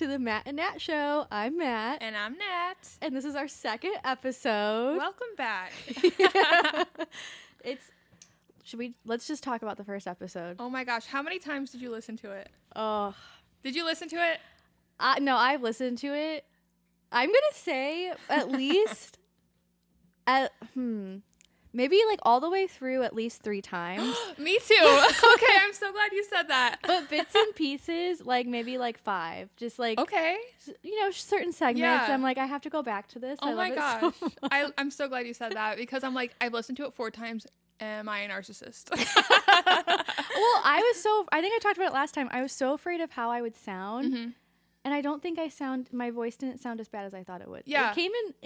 to the Matt and Nat Show. I'm Matt. And I'm Nat. And this is our second episode. Welcome back. Let's just talk about the first episode. Oh my gosh, how many times did you listen to it? Oh. Did you listen to it? No, I've listened to it. I'm going to say at least, maybe like all the way through at least 3 times. Me too. Okay, I'm so glad you said that. But bits and pieces, like maybe like 5. Just like, okay, certain segments. I'm like, I have to go back to this. Oh my gosh. So I'm so glad you said that because I'm like, I've listened to it 4 times. Am I a narcissist? Well, I think I talked about it last time. I was so afraid of how I would sound. Mm-hmm. And I don't think my voice didn't sound as bad as I thought it would. Yeah. It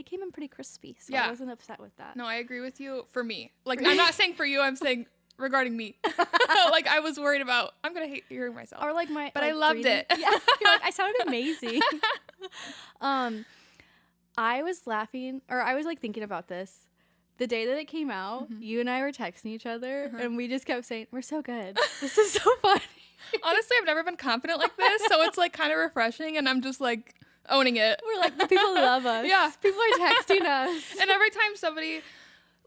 came in pretty crispy, so I wasn't upset with that. No, I agree with you for me. Like, I'm not saying for you, I'm saying regarding me. Like, I was worried about, I'm going to hate hearing myself. Or like but I loved breathing. it. Yeah, you're like, I sounded amazing. I was laughing, or I was like thinking about this. The day that it came out, you and I were texting each other, and we just kept saying, we're so good. This is so funny. Honestly, I've never been confident like this, so it's like kind of refreshing, and I'm just like owning it. We're like, the people love us. Yeah. People are texting us. And every time somebody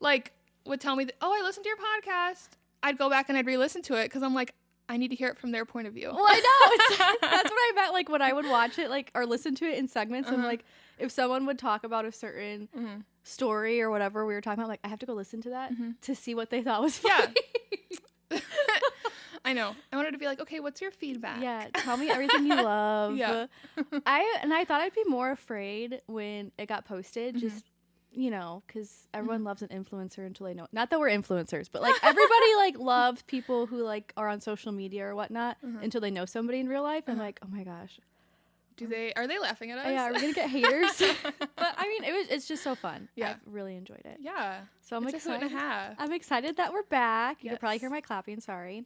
like would tell me, oh, I listened to your podcast, I'd go back and I'd re-listen to it because I'm like, I need to hear it from their point of view. Well, I know. That's what I meant. Like when I would watch it, like or listen to it in segments, and like if someone would talk about a certain story or whatever we were talking about, like I have to go listen to that to see what they thought was funny. Yeah. I know. I wanted to be like, okay, what's your feedback? Yeah, tell me everything you love. Yeah. I thought I'd be more afraid when it got posted, just because everyone loves an influencer until they know. Not that we're influencers, but like everybody like loves people who like are on social media or whatnot until they know somebody in real life. I'm like, oh my gosh. Are they laughing at us? Yeah, are we gonna get haters? But I mean, it's just so fun. Yeah, I've really enjoyed it. Yeah, so I'm excited. It's a 1.5. I'm excited that we're back. You Yes. could probably hear my clapping. Sorry,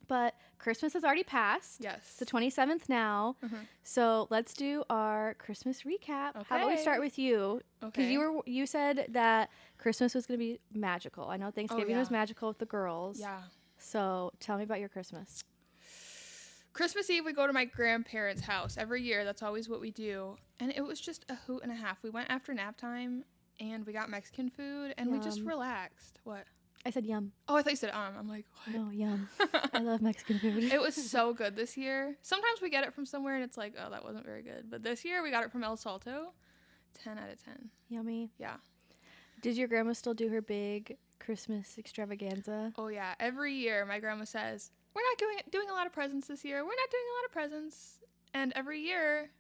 but Christmas has already passed. Yes, it's the 27th now. So let's do our Christmas recap. Okay. How about we start with you? Okay. Because you said that Christmas was gonna be magical. I know Thanksgiving was magical with the girls. Yeah. So tell me about your Christmas. Christmas Eve, we go to my grandparents' house every year. That's always what we do. And it was just a hoot and a half. We went after nap time, and we got Mexican food, and we just relaxed. What? I said yum. Oh, I thought you said I'm like, what? No, yum. I love Mexican food. It was so good this year. Sometimes we get it from somewhere, and it's like, oh, that wasn't very good. But this year, we got it from El Salto. 10 out of 10. Yummy. Yeah. Did your grandma still do her big Christmas extravaganza? Oh, yeah. Every year, my grandma says, we're not doing a lot of presents this year. We're not doing a lot of presents. And every year,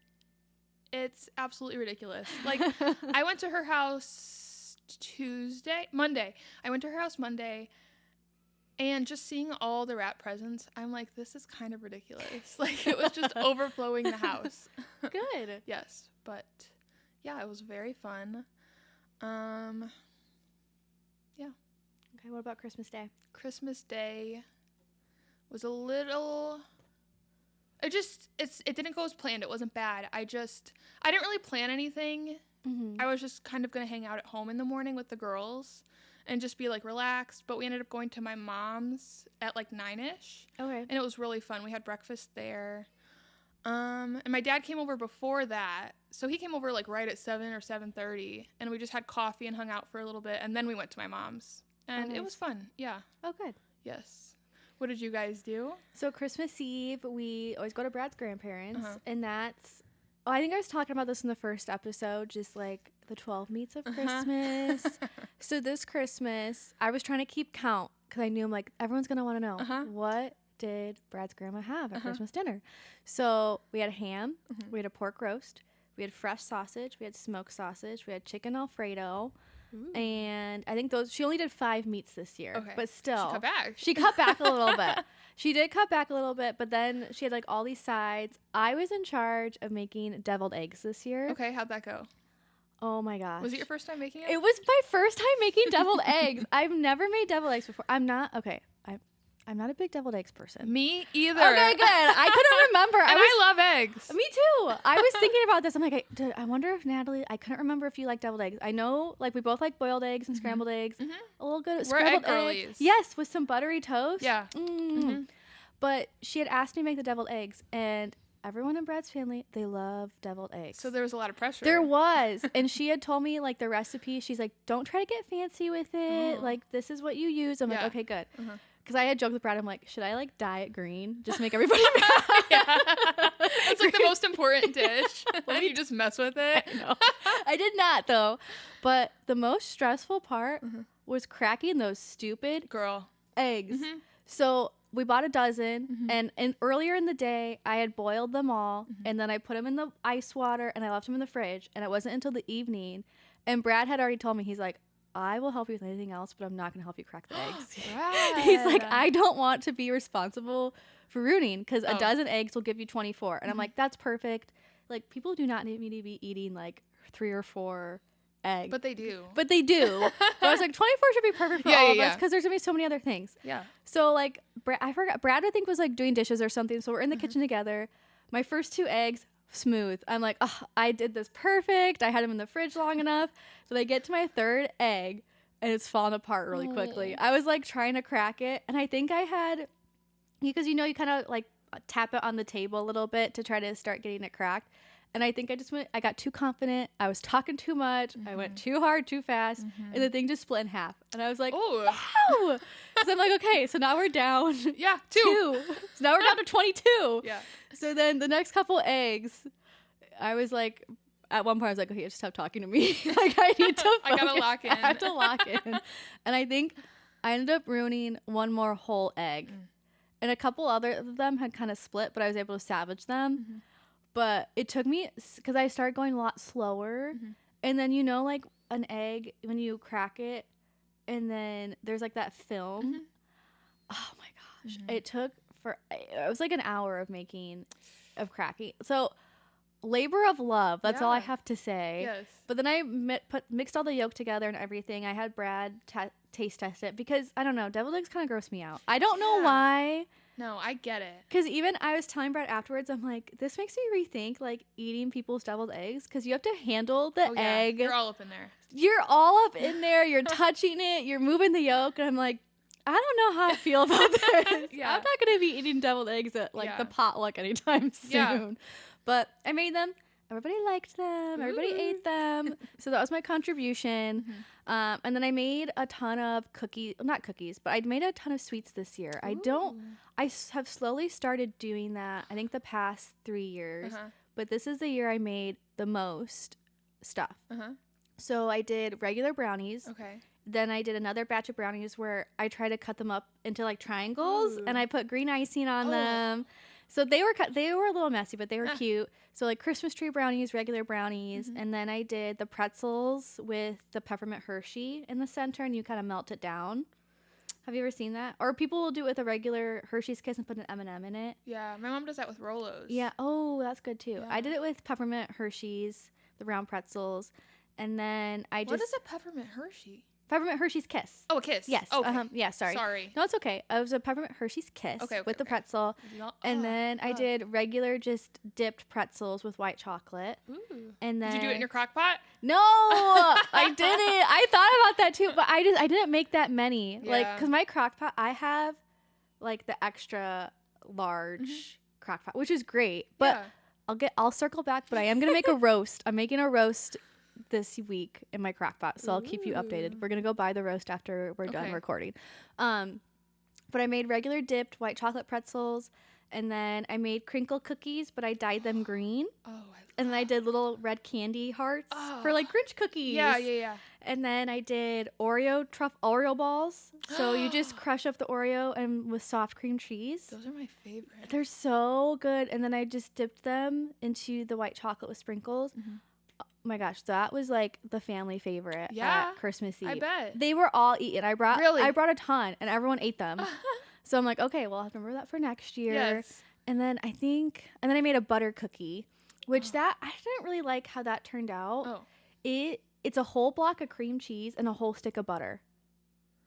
it's absolutely ridiculous. Like, I went to her house Monday. I went to her house Monday, and just seeing all the wrap presents, I'm like, this is kind of ridiculous. Like, it was just overflowing the house. Good. Yes. But, yeah, it was very fun. Yeah. Okay, what about Christmas Day? Christmas Day was a little, it didn't go as planned. It wasn't bad. I didn't really plan anything. I was just kind of going to hang out at home in the morning with the girls and just be like relaxed. But we ended up going to my mom's at like 9ish. Okay. And it was really fun. We had breakfast there. And my dad came over before that. So he came over like right at 7 or 7:30. And we just had coffee and hung out for a little bit. And then we went to my mom's. And it was fun. Yeah. Oh, good. Yes. What did you guys do? So Christmas Eve, we always go to Brad's grandparents, and that's, I think I was talking about this in the first episode, just like the 12 meats of Christmas. So this Christmas, I was trying to keep count because I knew I'm like, everyone's going to want to know, what did Brad's grandma have at Christmas dinner? So we had ham, we had a pork roast, we had fresh sausage, we had smoked sausage, we had chicken Alfredo. Ooh. And I think she only did 5 meats this year, but still. She cut back. She cut back a little bit. She did cut back a little bit, but then she had like all these sides. I was in charge of making deviled eggs this year. Okay, how'd that go? Oh my gosh. Was it your first time making it? It was my first time making deviled eggs. I've never made deviled eggs before. I'm not a big deviled eggs person. Me either. Okay, good. I couldn't remember. I love eggs. Me too. I was thinking about this. I'm like, I wonder if Natalie, I couldn't remember if you like deviled eggs. I know, like, we both like boiled eggs and scrambled eggs. A little good scrambled eggs. Yes, with some buttery toast. Yeah. But she had asked me to make the deviled eggs, and everyone in Brad's family, they love deviled eggs. So there was a lot of pressure. There was. And she had told me, like, the recipe. She's like, don't try to get fancy with it. Oh. Like, this is what you use. I'm like, okay, good. Uh-huh. Because I had joked with Brad. I'm like, should I, like, dye it green? Just make everybody mad. Yeah. It's like the most important dish. And you just mess with it. I know. I did not, though. But the most stressful part was cracking those stupid eggs. Mm-hmm. So we bought a dozen, and earlier in the day, I had boiled them all, and then I put them in the ice water, and I left them in the fridge, and it wasn't until the evening, and Brad had already told me, he's like, I will help you with anything else, but I'm not going to help you crack the eggs. He's like, I don't want to be responsible for ruining, because a dozen eggs will give you 24, and I'm like, that's perfect. Like, people do not need me to be eating, like, 3 or 4 eggs. But they do. But I was like, 24 should be perfect for all of us, because there's going to be so many other things. Yeah. So, like, I forgot. Brad, I think, was, like, doing dishes or something. So we're in the kitchen together. My first 2 eggs, smooth. I'm like, oh, I did this perfect. I had them in the fridge long enough. So I get to my 3rd egg, and it's falling apart really quickly. I was, like, trying to crack it. And I think I had, because, you kind of, like, tap it on the table a little bit to try to start getting it cracked. And I think I got too confident. I was talking too much. I went too hard, too fast. And the thing just split in half. And I was like, oh. So I'm like, okay, so now we're down. Yeah, 2. So now we're down to 22. Yeah. So then the next couple eggs, I was like, at one point I was like, okay, just stop talking to me. Like, I need to I gotta lock in. I have to lock in. And I think I ended up ruining one more whole egg. And a couple other of them had kind of split, but I was able to salvage them. But it took me, because I started going a lot slower. And then, like an egg, when you crack it, and then there's like that film. Oh my gosh. It was like an hour of cracking. So labor of love. That's all I have to say. Yes. But then I mixed all the yolk together and everything. I had Brad taste test it, because I don't know, deviled eggs kind of gross me out. I don't know why. No, I get it. Because even I was telling Brad afterwards, I'm like, this makes me rethink, like, eating people's deviled eggs, because you have to handle the egg. You're all up in there. You're all up in there. You're touching it. You're moving the yolk. And I'm like, I don't know how I feel about this. I'm not going to be eating deviled eggs at, like, the potluck anytime soon. Yeah. But I made them. Everybody liked them. Everybody ate them. So that was my contribution. And then I made a ton of not cookies, but I made a ton of sweets this year. I have slowly started doing that, I think the past 3 years. But this is the year I made the most stuff. So I did regular brownies. Okay. Then I did another batch of brownies where I try to cut them up into, like, triangles. And I put green icing on them. So they were a little messy, but they were cute. So, like, Christmas tree brownies, regular brownies. And then I did the pretzels with the peppermint Hershey in the center, and you kind of melt it down. Have you ever seen that? Or people will do it with a regular Hershey's Kiss and put an M&M in it. Yeah, my mom does that with Rolos. Yeah. Oh, that's good, too. Yeah. I did it with peppermint Hershey's, the round pretzels. And then What is a peppermint Hershey? Peppermint Hershey's Kiss. Oh, a Kiss. Yes. Okay. Yeah, sorry. Sorry. No, it's okay. It was a peppermint Hershey's Kiss with the pretzel. And then I did regular just dipped pretzels with white chocolate. Ooh. And then Did you do it in your crock pot? No, I didn't. I thought about that too, but I didn't make that many. Yeah. Like, because my crock pot, I have, like, the extra large crock pot, which is great. But I'll circle back, but I am going to make a roast. I'm making a roast this week in my crock pot, so I'll keep you updated. We're gonna go buy the roast after we're done recording. But I made regular dipped white chocolate pretzels, and then I made crinkle cookies, but I dyed them green. And then I did little red candy hearts for, like, Grinch cookies. Yeah. And then I did Oreo balls. So you just crush up the Oreo and with soft cream cheese. Those are my favorite. They're so good. And then I just dipped them into the white chocolate with sprinkles. Oh my gosh, that was, like, the family favorite at Christmas Eve. I bet. They were all eaten. I brought a ton, and everyone ate them. So I'm like, okay, well, I'll have to remember that for next year. Yes. And then I made a butter cookie, which I didn't really like how that turned out. It's a whole block of cream cheese and a whole stick of butter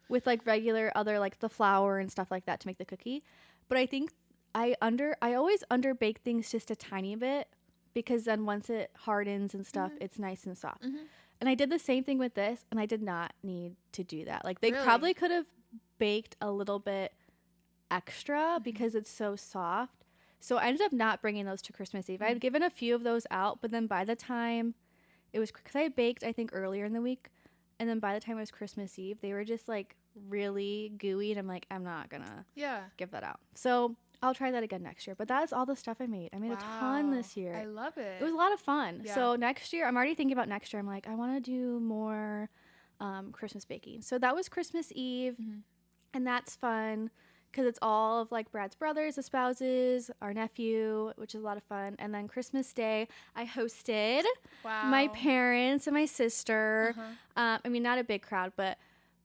with, like, regular other, like, the flour and stuff like that to make the cookie. But I think I always underbake things just a tiny bit, because then once it hardens and stuff, it's nice and soft. And I did the same thing with this, and I did not need to do that. Like, they probably could have baked a little bit extra because it's so soft. So I ended up not bringing those to Christmas Eve. I had given a few of those out, but then by the time it was, because I baked, I think, earlier in the week, and then by the time it was Christmas Eve, they were just like really gooey, and I'm like, I'm not gonna give that out. So I'll try that again next year. But that's all the stuff I made. I made a ton this year. I love it. It was a lot of fun. Yeah. So next year, I'm already thinking about next year. I'm like, I want to do more Christmas baking. So that was Christmas Eve, and that's fun because it's all of like Brad's brothers, the spouses, our nephew, which is a lot of fun. And then Christmas Day, I hosted my parents and my sister. I mean, not a big crowd, but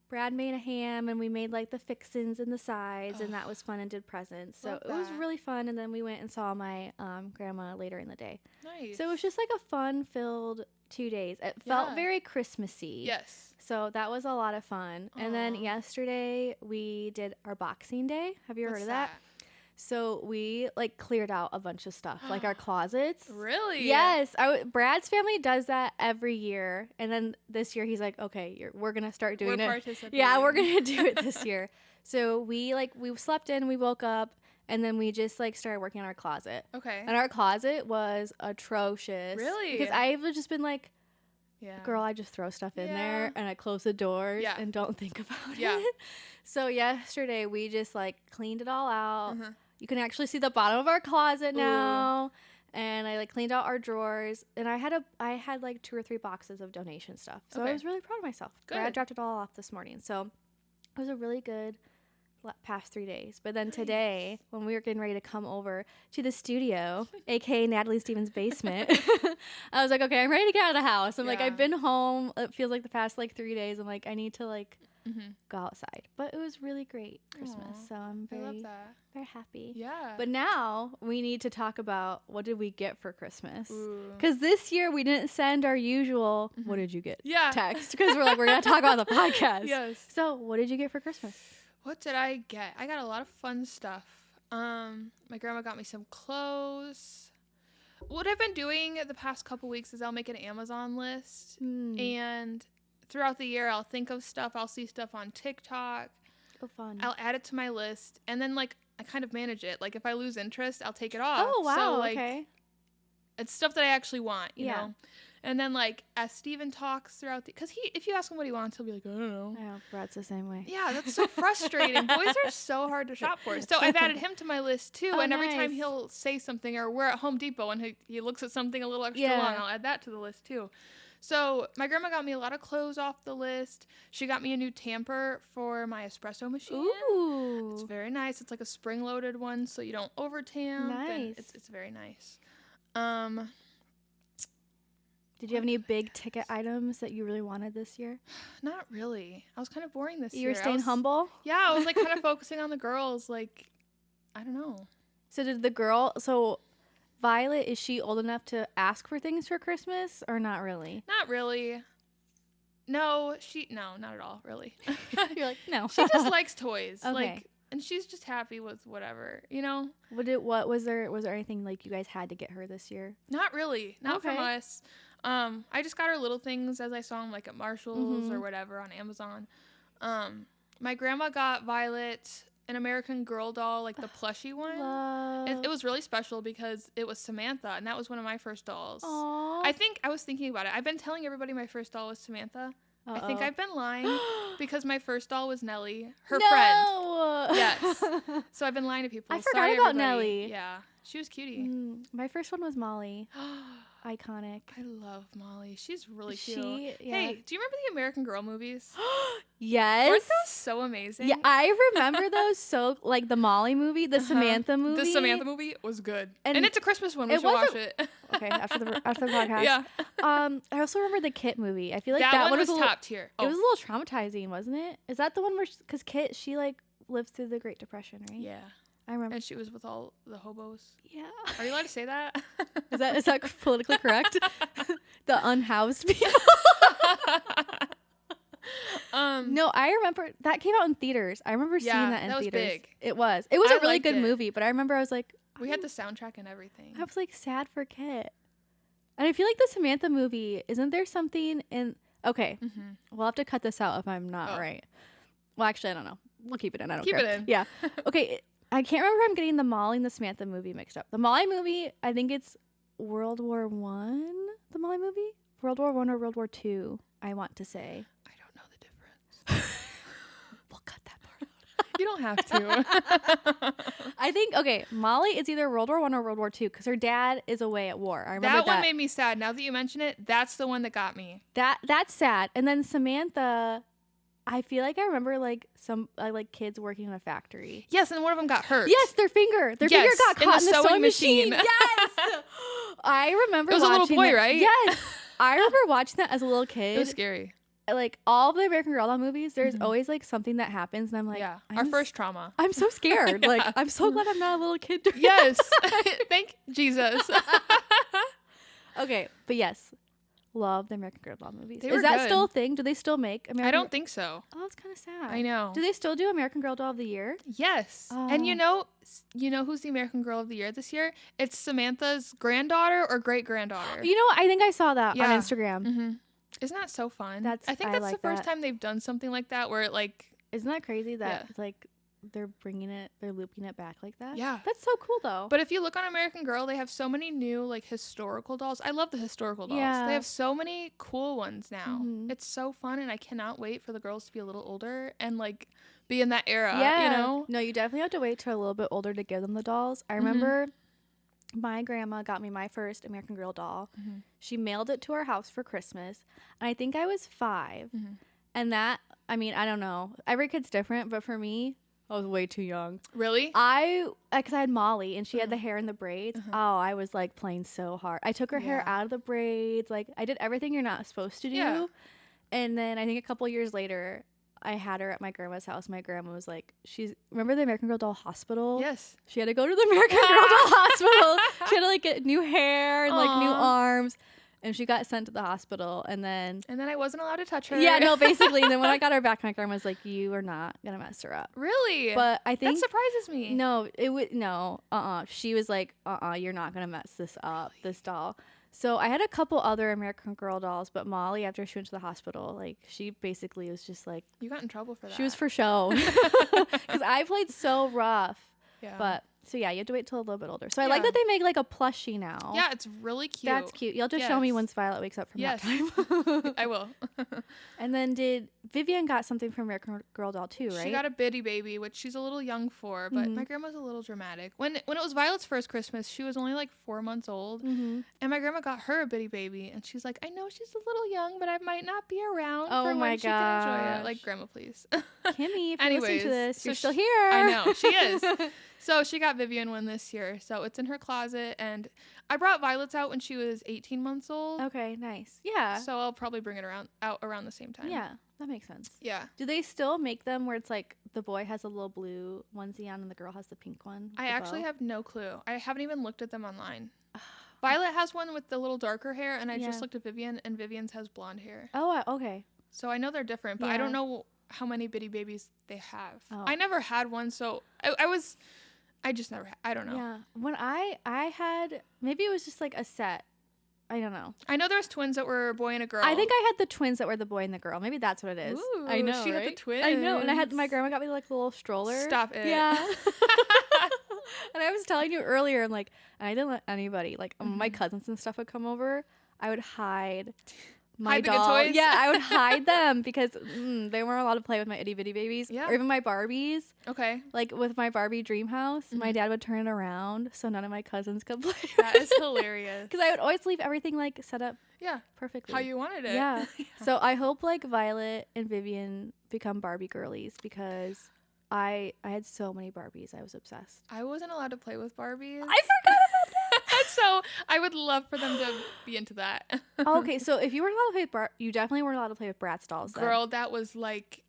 Brad made a ham, and we made like the fixins and the sides, and that was fun, and did presents. So it was really fun. And then we went and saw my grandma later in the day. Nice. So it was just like a fun-filled 2 days. It felt very Christmassy. Yes. So that was a lot of fun. And then yesterday we did our Boxing Day. Have you heard of that? So we like cleared out a bunch of stuff, like our closets. Really? Yes. Brad's family does that every year, and then this year he's like, "Okay, we're gonna start doing it." Yeah, we're gonna do it this year. So we slept in, we woke up, and then we just like started working on our closet. Okay. And our closet was atrocious. Really? Because I've just been like, girl, I just throw stuff in there and I close the doors and don't think about it. So yesterday we just like cleaned it all out. You can actually see the bottom of our closet now. And I like cleaned out our drawers, and I had like 2 or 3 boxes of donation stuff. So I was really proud of myself. Good. Brad dropped it all off this morning. So it was a really good past 3 days. But then today, when we were getting ready to come over to the studio, aka Natalie Stevens' basement, I was like, okay, I'm ready to get out of the house. I'm like, I've been home. It feels like the past like 3 days. I'm like, I need to like go outside. But it was really great Christmas. So I'm very happy. Yeah. But now we need to talk about what did we get for Christmas? Because this year we didn't send our usual what did you get text, because we're like, we're gonna talk about the podcast. Yes. So what did you get for Christmas? What did I get? I got a lot of fun stuff. My grandma got me some clothes. What I've been doing the past couple weeks is I'll make an Amazon list, and throughout the year I'll think of stuff. I'll see stuff on TikTok. Oh, fun. I'll add it to my list, and then like I kind of manage it. Like if I lose interest, I'll take it off. Oh, wow. So, like, okay. It's stuff that I actually want, you know? And then, like, as Steven talks throughout because if you ask him what he wants, he'll be like, I don't know. I know, Brad's the same way. Yeah, that's so frustrating. Boys are so hard to shop for. So I've added him to my list, too. And every time he'll say something, or we're at Home Depot and he looks at something a little extra long, I'll add that to the list, too. So my grandma got me a lot of clothes off the list. She got me a new tamper for my espresso machine. Ooh. It's very nice. It's like a spring-loaded one, so you don't over-tamp. Nice. And it's very nice. Did you have any big ticket items that you really wanted this year? Not really. I was kind of boring this year. You were staying humble? Yeah, I was like kind of focusing on the girls. Like, I don't know. So Violet, is she old enough to ask for things for Christmas, or not really? Not really. No, not at all, really. You're like, no. She just likes toys. Okay. Like, and she's just happy with whatever, you know? What was there anything like you guys had to get her this year? Not really. Not from us. I just got her little things as I saw them like at Marshall's or whatever on Amazon. My grandma got Violet an American Girl doll, like the plushy one. It was really special because it was Samantha, and that was one of my first dolls. Aww. I was thinking about it. I've been telling everybody my first doll was Samantha. I think I've been lying because my first doll was Nellie, her friend. Yes. So I've been lying to people. I forgot about Nellie. Yeah. She was cutie. My first one was Molly. Iconic. I love Molly. She's really cute. Yeah. Hey, do you remember the American Girl movies? Yes. Weren't those so amazing? Yeah, I remember those. So, like the Molly movie, the Samantha movie. The Samantha movie was good, and it's a Christmas one. We should watch it. Okay, after the podcast. Yeah. I also remember the Kit movie. I feel like that one was top tier. It was a little traumatizing, wasn't it? Is that the one where because Kit she like lived through the Great Depression, right? Yeah. I remember. And she was with all the hobos. Yeah. Are you allowed to say that? Is that politically correct? The unhoused people. No, I remember that came out in theaters. I remember seeing that in theaters. That was big. It was. It was a really good movie, but I remember I was like, we had the soundtrack and everything. I was like sad for Kit. And I feel like the Samantha movie, isn't there something in okay. We'll have to cut this out if I'm not right. Well, actually I don't know. We'll keep it in. I don't care. Keep it in. Yeah. Okay. I can't remember if I'm getting the Molly and the Samantha movie mixed up. The Molly movie, I think it's World War One. The Molly movie? World War One or World War Two, I want to say. I don't know the difference. We'll cut that part out. You don't have to. I think, okay, Molly is either World War One or World War Two because her dad is away at war. I remember that one made me sad. Now that you mention it, that's the one that got me. That's sad. And then Samantha, I feel like I remember like some like kids working in a factory. Yes, and one of them got hurt. Yes, their finger got caught in the sewing machine. Yes, I remember. It was a little boy, right? Yes, I remember watching that as a little kid. It was scary. Like all of the American Girl doll movies, there's always like something that happens, and I'm like, yeah, our first trauma. I'm so scared. Like, I'm so glad I'm not a little kid. Yes, thank Jesus. Okay, but yes. Love the American Girl doll movies. Is that still a thing? Do they still make American? I don't think so. Oh, that's kind of sad. I know. Do they still do American Girl doll of the year? Yes. Oh. And you know who's the American Girl of the Year this year? It's Samantha's granddaughter or great granddaughter. You know, I think I saw that on Instagram. Mm-hmm. Isn't that so fun? I think that's like the first time they've done something like that where it like. Isn't that crazy that it's like they're looping it back like that? Yeah. That's so cool though. But if you look on American Girl, they have so many new like historical dolls. I love the historical dolls. Yeah. They have so many cool ones now. Mm-hmm. It's so fun and I cannot wait for the girls to be a little older and like be in that era, you know? No, you definitely have to wait till a little bit older to give them the dolls. I remember my grandma got me my first American Girl doll. Mm-hmm. She mailed it to our house for Christmas. And I think I was 5. Mm-hmm. And that, I mean, I don't know. Every kid's different, but for me, I was way too young. Really? Because I had Molly and she had the hair in the braids. Oh, I was like playing so hard. I took her hair out of the braids. Like I did everything you're not supposed to do. Yeah. And then I think a couple years later, I had her at my grandma's house. My grandma was like, remember the American Girl doll hospital? Yes. She had to go to the American Girl doll hospital. She had to like get new hair and like new arms. And she got sent to the hospital, and then I wasn't allowed to touch her. Yeah, no, basically. And then when I got her back, my grandma was like, "You are not gonna mess her up." Really? But I think that surprises me. No, it would no. She was like, you're not gonna mess this up, this doll. So I had a couple other American Girl dolls, but Molly, after she went to the hospital, like she basically was just like, you got in trouble for that. She was for show because I played so rough. Yeah. But. So yeah, you have to wait till a little bit older. So I like that they make like a plushie now. Yeah, it's really cute. That's cute. You'll just show me once Violet wakes up from that time. I will. And then did Vivian got something from American Girl doll too, right? She got a bitty baby, which she's a little young for, but my grandma's a little dramatic. When it was Violet's first Christmas, she was only like 4 months old, and my grandma got her a bitty baby, and she's like, I know she's a little young, but I might not be around for when she can enjoy it. Like, grandma, please. Kimmy, if you're listening to this, you're still here. I know, she is. So she got Vivian one this year. So it's in her closet. And I brought Violet's out when she was 18 months old. Okay, nice. Yeah. So I'll probably bring it out around the same time. Yeah, that makes sense. Yeah. Do they still make them where it's like the boy has a little blue onesie on and the girl has the pink one? I actually have no clue. I haven't even looked at them online. Violet has one with the little darker hair. And I just looked at Vivian. And Vivian's has blonde hair. Oh, okay. So I know they're different. But I don't know how many bitty babies they have. Oh. I never had one. So I just never I don't know. Yeah. When I had, maybe it was just like a set. I don't know. I know there's twins that were a boy and a girl. I think I had the twins that were the boy and the girl. Maybe that's what it is. Ooh, I know, she right? had the twins. I know. And my grandma got me like a little stroller. Stop it. Yeah. And I was telling you earlier, I'm like, I didn't let anybody, like my cousins and stuff would come over. I would hide my dolls. The good toys? Yeah, I would hide them because they weren't allowed to play with my itty bitty babies. Yeah. Or even my Barbies. Okay. Like with my Barbie dream house, my dad would turn it around so none of my cousins could play. That is hilarious. Because I would always leave everything like set up perfectly. How you wanted it. Yeah. So I hope like Violet and Vivian become Barbie girlies because I had so many Barbies. I was obsessed. I wasn't allowed to play with Barbies. I forgot about that. So I would love for them to be into that. Okay, so if you weren't allowed to play with you definitely weren't allowed to play with Bratz dolls then. Girl, that was like,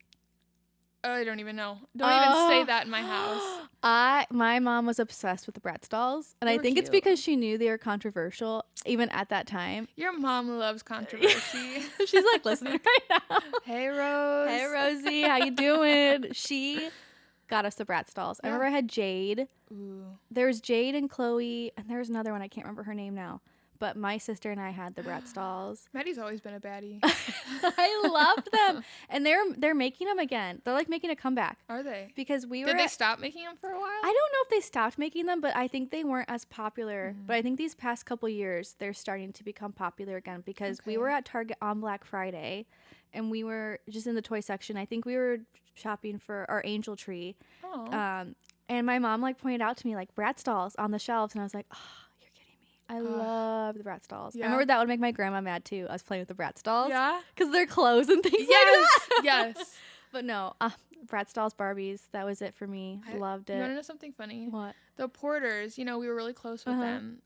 I don't even know. Don't even say that in my house. My mom was obsessed with the Bratz dolls, and I think it's because she knew they were controversial even at that time. Your mom loves controversy. She's like listening right now. Hey, Rose. Hey, Rosie. How you doing? She got us the Bratz dolls. I remember I had Jade. Ooh. There was Jade and Chloe, and there was another one. I can't remember her name now. but my sister and I had the Bratz dolls. Maddie's always been a baddie. I loved them. And they're making them again. They're like making a comeback. Are they? Because we were Did they stop making them for a while? I don't know if they stopped making them, but I think they weren't as popular. But I think these past couple years they're starting to become popular again because we were at Target on Black Friday and we were just in the toy section. I think we were shopping for our angel tree. Oh. And my mom like pointed out to me like Bratz dolls on the shelves, and I was like, "Oh, you're kidding me! I love the Bratz dolls." Yeah. I remember that would make my grandma mad too. I was playing with the Bratz dolls, Yeah, because they're clothes and things like that. Yes. But no, Bratz dolls, Barbies. That was it for me. Loved it. You want to know something funny? What? The Porters. You know, we were really close with them.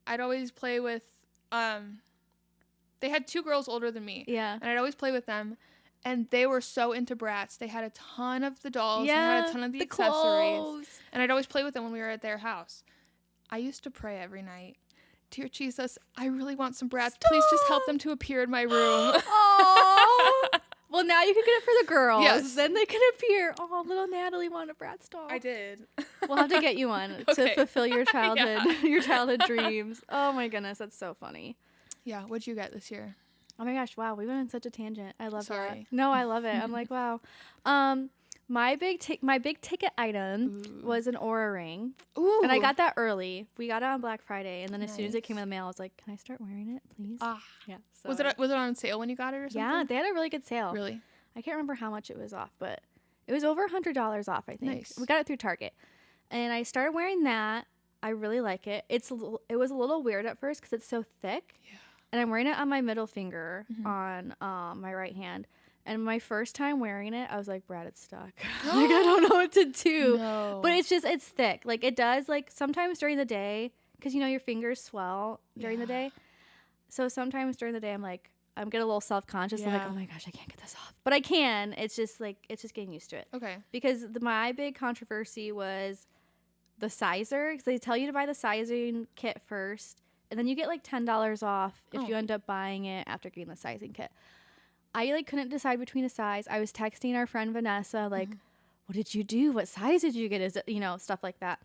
I'd always play with. They had 2 girls older than me. Yeah. And I'd always play with them. And they were so into Bratz. They had a ton of the dolls. Yeah, and had a ton of the accessories. Clothes. And I'd always play with them when we were at their house. I used to pray every night. Dear Jesus, I really want some Bratz. Stop. Please just help them to appear in my room. Oh. Well, now you can get it for the girls. Yes. Then they can appear. Oh, little Natalie wanted a Bratz doll. I did. We'll have to get you one to fulfill your childhood your childhood dreams. Oh my goodness, that's so funny. Yeah, what'd you get this year? Oh my gosh, wow, we went on such a tangent. I love that. Sorry. No, I love it. I'm like, wow. My big ticket item was an Aura ring. Ooh. And I got that early. We got it on Black Friday, and then as soon as it came in the mail, I was like, "Can I start wearing it, please?" Yeah. So. Was it on sale when you got it or something? Yeah, they had a really good sale. Really? I can't remember how much it was off, but it was over $100 off, I think. Nice. We got it through Target. And I started wearing that. I really like it. It was a little weird at first because it's so thick. Yeah. And I'm wearing it on my middle finger on my right hand. And my first time wearing it, I was like, Brad, it's stuck. Like, I don't know what to do. No. But it's thick. Like, it does, like, sometimes during the day, because, you know, your fingers swell during the day. So sometimes during the day, I'm getting a little self-conscious. I'm like, oh my gosh, I can't get this off. But I can. It's just getting used to it. Okay. Because my big controversy was the sizer. Because they tell you to buy the sizing kit first. And then you get like $10 off if you end up buying it after getting the sizing kit. I like couldn't decide between a size. I was texting our friend Vanessa, like, what did you do? What size did you get? Is it, stuff like that.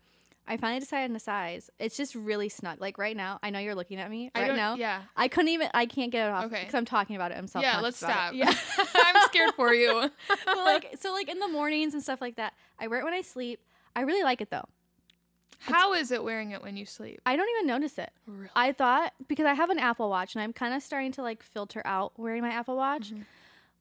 I finally decided on a size. It's just really snug. Like right now, I know you're looking at me right now. Yeah. I can't get it off because I'm talking about it. I'm self-conscious. Yeah, let's stop. Yeah. I'm scared for you. But so in the mornings and stuff like that, I wear it when I sleep. I really like it though. How is it wearing it when you sleep? I don't even notice it. Really? I thought, because I have an Apple Watch and I'm kind of starting to like filter out wearing my Apple Watch.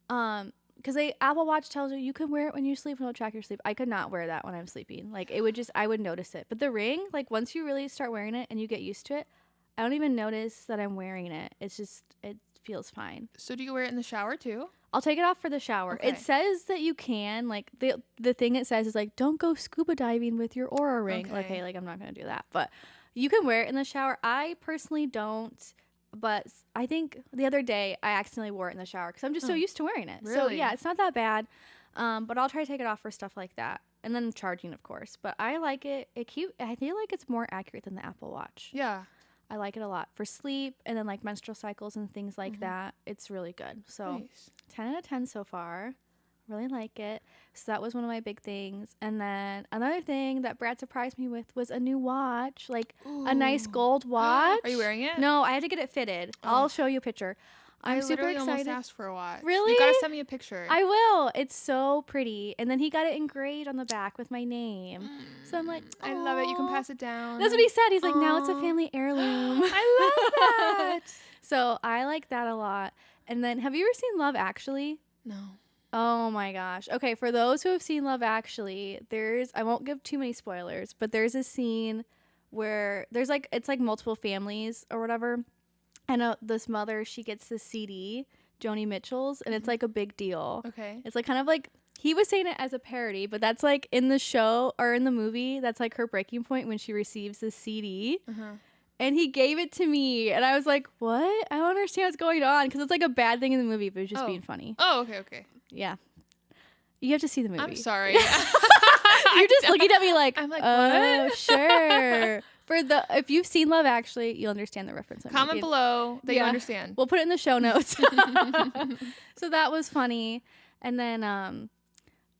Because Apple Watch tells you can wear it when you sleep and it'll track your sleep. I could not wear that when I'm sleeping. Like I would notice it. But the ring, like once you really start wearing it and you get used to it, I don't even notice that I'm wearing it. It feels fine. So do you wear it in the shower too? I'll take it off for the shower. Okay. It says that you can, like, the thing it says is, like, don't go scuba diving with your Aura ring. Okay, like, I'm not going to do that. But you can wear it in the shower. I personally don't. But I think the other day I accidentally wore it in the shower because I'm just so used to wearing it. Really? So, yeah, it's not that bad. But I'll try to take it off for stuff like that. And then charging, of course. But I like it. I feel like it's more accurate than the Apple Watch. Yeah. I like it a lot for sleep and then like menstrual cycles and things like that. It's really good. So nice. 10 out of 10 so far. Really like it. So that was one of my big things. And then another thing that Brad surprised me with was a new watch, like a nice gold watch. Are you wearing it? No, I had to get it fitted. I'll show you a picture. I'm super excited. I almost asked for a watch. Really? You gotta send me a picture. I will. It's so pretty. And then he got it engraved on the back with my name. So I'm like, I love it. You can pass it down. That's what he said. He's like, now it's a family heirloom. I love that. So I like that a lot. And then, have you ever seen Love Actually? No. Oh my gosh. Okay, for those who have seen Love Actually, I won't give too many spoilers, but there's a scene where it's like multiple families or whatever. And this mother, she gets this CD, Joni Mitchell's, and it's like a big deal. Okay. It's like kind of like, he was saying it as a parody, but that's like in the show or in the movie, that's like her breaking point when she receives this CD. And he gave it to me, and I was like, what? I don't understand what's going on, because it's like a bad thing in the movie, but it was just being funny. Oh, okay. Yeah. You have to see the movie. I'm sorry. You're just looking at me like, I'm like, oh, what? Sure. If you've seen Love Actually, you'll understand the reference. Comment below that you understand. We'll put it in the show notes. So that was funny. And then,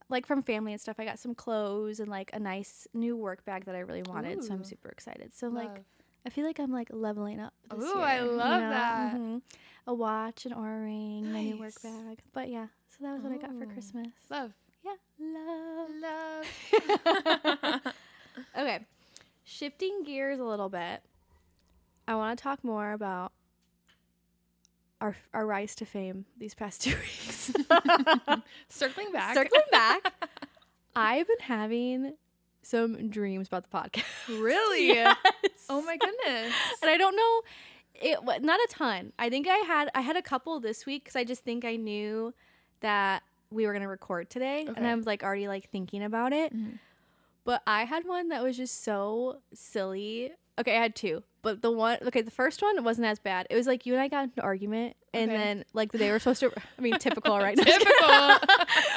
like from family and stuff, I got some clothes and like a nice new work bag that I really wanted. Ooh. So I'm super excited. So like, I feel like I'm like leveling up this Ooh, year. I love that. Mm-hmm. A watch, an Oura ring, my new work Nice. bag. But yeah, so that was what I got for Christmas. Love. Yeah, Love. Okay, shifting gears a little bit. I want to talk more about our rise to fame these past 2 weeks. Circling back. I've been having some dreams about the podcast. Really? Yes. Oh my goodness. And I don't know, not a ton. I think I had a couple this week because I just think I knew that we were gonna record today, and I was like already like thinking about it. Mm-hmm. But I had one that was just so silly. Okay, I had two, but the first one wasn't as bad. It was like you and I got into an argument, and then like the day we're supposed to, I mean, typical, right? Typical.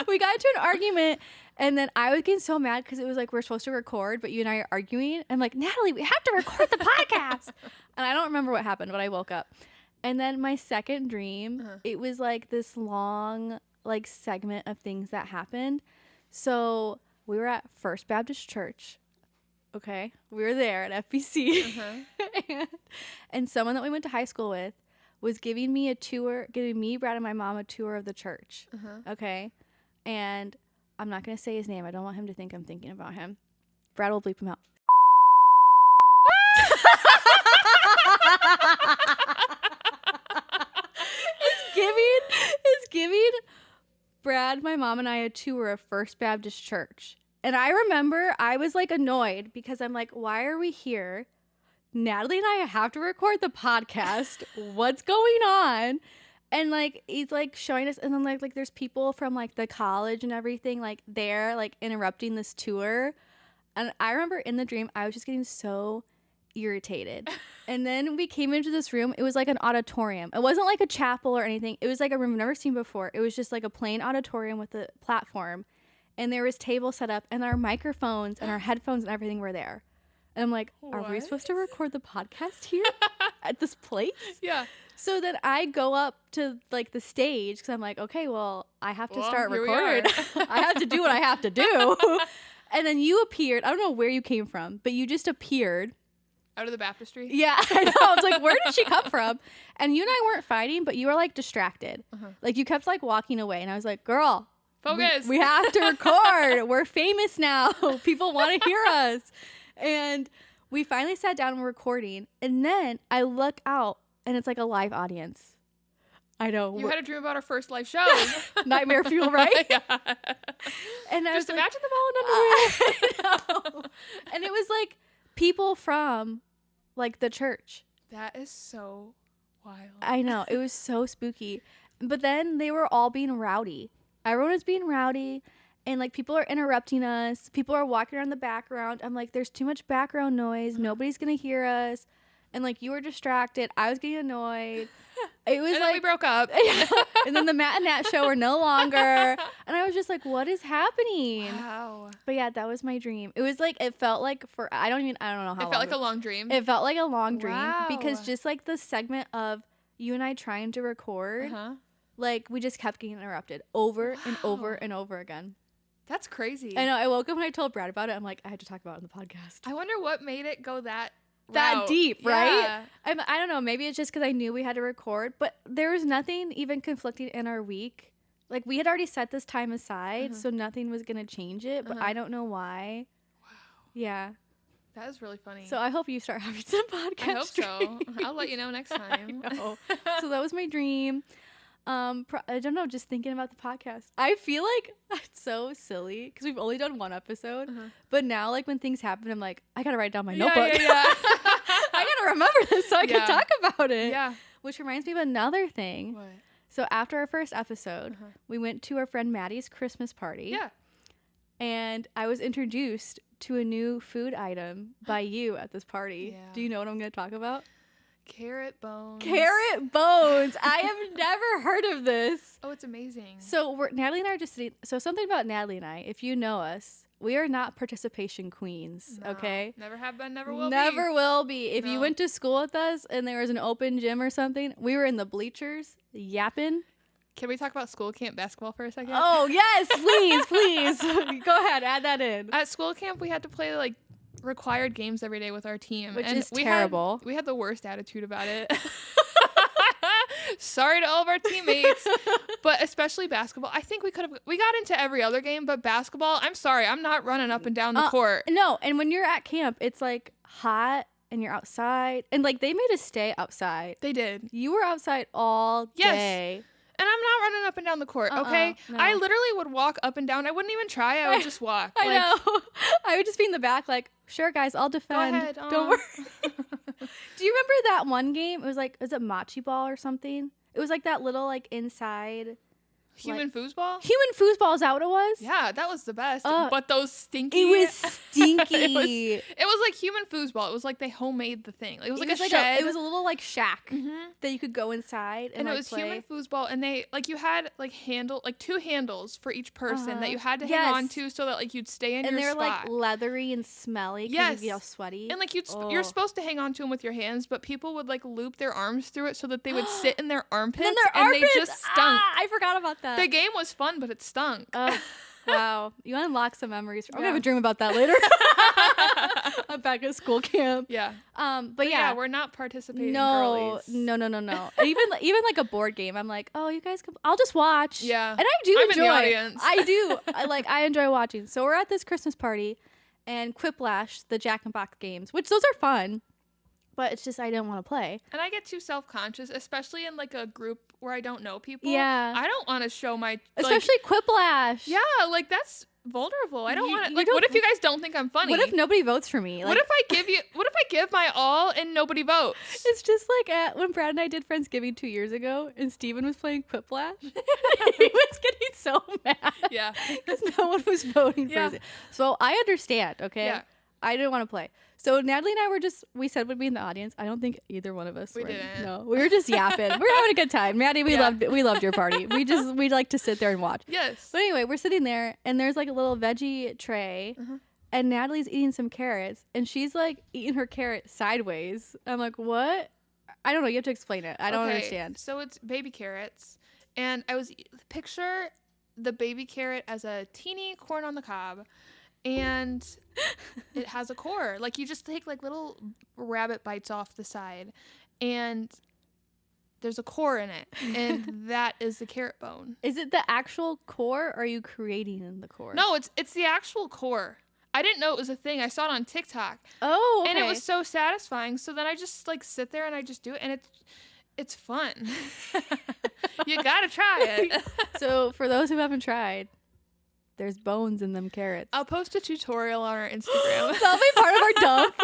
We got into an argument, and then I was getting so mad because it was like we're supposed to record, but you and I are arguing. I'm like, Natalie, we have to record the podcast. And I don't remember what happened, but I woke up. And then my second dream, it was like this long like segment of things that happened. So we were at First Baptist Church. Okay, we were there at FBC, and someone that we went to high school with was giving me, Brad, and my mom a tour of the church. Okay, and I'm not gonna say his name. I don't want him to think I'm thinking about him. Brad will bleep him out. Is giving Brad, my mom, and I a tour of First Baptist Church. And I remember I was like annoyed because I'm like, why are we here? Natalie and I have to record the podcast. What's going on? And like he's like showing us, and then like there's people from like the college and everything like there like interrupting this tour. And I remember in the dream I was just getting so irritated. And then we came into this room. It was like an auditorium. It wasn't like a chapel or anything. It was like a room I've never seen before. It was just like a plain auditorium with a platform. And there was tables set up, and our microphones and our headphones and everything were there. And I'm like, are we supposed to record the podcast here at this place? Yeah. So then I go up to like the stage because I'm like, okay, well, I have to start recording. I have to do what I have to do. And then you appeared. I don't know where you came from, but you just appeared. Out of the baptistry? Yeah, I know. I was like, where did she come from? And you and I weren't fighting, but you were like distracted. Like you kept like walking away. And I was like, girl. Focus. We have to record. We're famous now. People want to hear us. And we finally sat down and we're recording. And then I look out and it's like a live audience. I know. You had a dream about our first live show. Nightmare fuel, right? Yeah. And I just was imagine them all in underwear. I know. And it was like people from like the church. That is so wild. I know. It was so spooky. But then they were all being rowdy. Everyone was being rowdy, and like people are interrupting us. People are walking around the background. I'm like, there's too much background noise. Nobody's gonna hear us. And like you were distracted. I was getting annoyed. It was and like then we broke up. And then the Matt and Nat show were no longer. And I was just like, what is happening? Wow. But yeah, that was my dream. It was like it felt like I don't know how long. It felt like a long dream. It felt like a long dream Wow. because just like the segment of you and I trying to record. Like, we just kept getting interrupted over and over and over again. That's crazy. I know. I woke up and I told Brad about it. I'm like, I had to talk about it on the podcast. I wonder what made it go that deep, right? Yeah. I don't know. Maybe it's just because I knew we had to record. But there was nothing even conflicting in our week. Like, we had already set this time aside, so nothing was going to change it. But I don't know why. Wow. Yeah. That is really funny. So I hope you start having some podcast I hope so. I'll let you know next time. I know. So that was my dream. I don't know, just thinking about the podcast. I feel like it's so silly because we've only done one episode, but now like when things happen, I'm like, I gotta write down my notebook. Yeah. I gotta remember this so I can talk about it. Yeah. Which reminds me of another thing. What? So after our first episode, we went to our friend Maddie's Christmas party. Yeah. And I was introduced to a new food item by you at this party. Yeah. Do you know what I'm gonna talk about? Carrot bones. Carrot bones. I have never heard of this. Oh, it's amazing. So Natalie and I are just sitting. So something about Natalie and I, if you know us, we are not participation queens. No, okay. Never have been. Never will be. Never will be. If you went to school with us and there was an open gym or something, we were in the bleachers yapping. Can we talk about school camp basketball for a second? Oh yes, please. Go ahead, add that in. At school camp, we had to play like required games every day with our team. Which and is terrible. We had the worst attitude about it. Sorry to all of our teammates, but especially basketball. I think we got into every other game, but basketball, I'm sorry, I'm not running up and down the court. No, and when you're at camp, it's like hot and you're outside, and like they made us stay outside. They did. You were outside all day. And I'm not running up and down the court, okay? No. I literally would walk up and down. I wouldn't even try. I would just walk. I know. I would just be in the back like, sure, guys, I'll defend. Go ahead. Don't worry. Do you remember that one game? It was like, was it Machi Ball or something? It was like that little like inside. Human foosball? Human foosball, is that what it was? Yeah, that was the best. But those stinky. It was stinky. it was like human foosball. It was like they homemade the thing. It was like a shed. It was a little like shack that you could go inside and it like, was play. human foosball, and they like you had like two handles for each person that you had to hang on to so that like you'd stay in your spot. And they're like leathery and smelly because you get all sweaty. And like you're supposed to hang on to them with your hands, but people would like loop their arms through it so that they would sit in their armpits, and they just stunk. I forgot about that. The game was fun, but it stunk. Oh, wow. You unlock some memories. I'm going to have a dream about that later. I'm back at school camp. Yeah. But yeah. We're not participating in girlies. No. even like a board game. I'm like, oh, you guys come. I'll just watch. Yeah. And I do enjoy. In the audience. I do. I enjoy watching. So we're at this Christmas party and Quiplash, the Jack and Box games, which those are fun. But it's just I didn't want to play. And I get too self-conscious, especially in like a group where I don't know people. Yeah. I don't want to show my... Especially Quiplash. Yeah, like that's vulnerable. I don't want to... Like, what if you guys don't think I'm funny? What if nobody votes for me? Like, what if I give my all and nobody votes? It's just like when Brad and I did Friendsgiving 2 years ago and Steven was playing Quiplash. He was getting so mad. Yeah. Because no one was voting for us. So I understand, okay? Yeah. I didn't want to play. So Natalie and I we said we'd be in the audience. I don't think either one of us We didn't. No, we were just yapping. We were having a good time. Maddie, we loved your party. We'd like to sit there and watch. Yes. But anyway, we're sitting there and there's like a little veggie tray and Natalie's eating some carrots and she's like eating her carrot sideways. I'm like, what? I don't know. You have to explain it. I don't understand. So it's baby carrots, and picture the baby carrot as a teeny corn on the cob. And it has a core. Like you just take like little rabbit bites off the side and there's a core in it. And that is the carrot bone. Is it the actual core or are you creating the core? No, it's the actual core. I didn't know it was a thing. I saw it on TikTok. Oh, okay. And it was so satisfying. So then I just like sit there and I just do it, and it's fun. You gotta try it. So for those who haven't tried, there's bones in them carrots. I'll post a tutorial on our Instagram. That'll be part of our dump.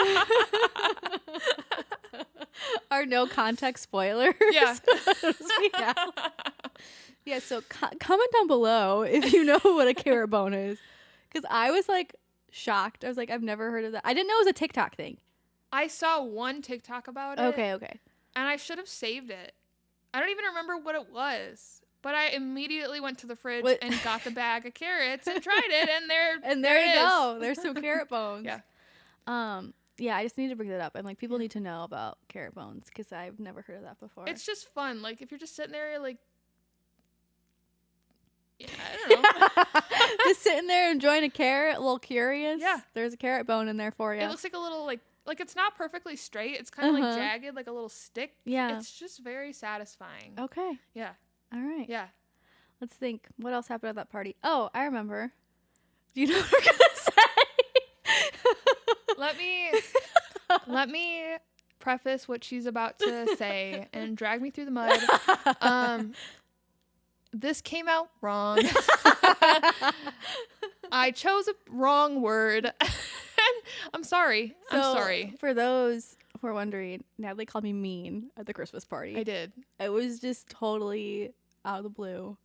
Our no context spoilers. Yeah. Yeah, so comment down below if you know what a carrot bone is. Because I was like shocked. I was like, I've never heard of that. I didn't know it was a TikTok thing. I saw one TikTok about it. Okay. And I should have saved it. I don't even remember what it was. But I immediately went to the fridge and got the bag of carrots and tried it, and there you go. There's some carrot bones. Yeah. Yeah, I just need to bring that up. And like people need to know about carrot bones because I've never heard of that before. It's just fun. Like if you're just sitting there, like, yeah, I don't know. Just sitting there enjoying a carrot, a little curious. Yeah. There's a carrot bone in there for you. It looks like a little like it's not perfectly straight. It's kind of like jagged, like a little stick. Yeah. It's just very satisfying. Okay. Yeah. All right. Yeah. Let's think. What else happened at that party? Oh, I remember. Do you know what we're gonna say? Let me preface what she's about to say and drag me through the mud. This came out wrong. I chose a wrong word. I'm sorry. I'm sorry. For those who are wondering, Natalie called me mean at the Christmas party. I did. It was just totally out of the blue.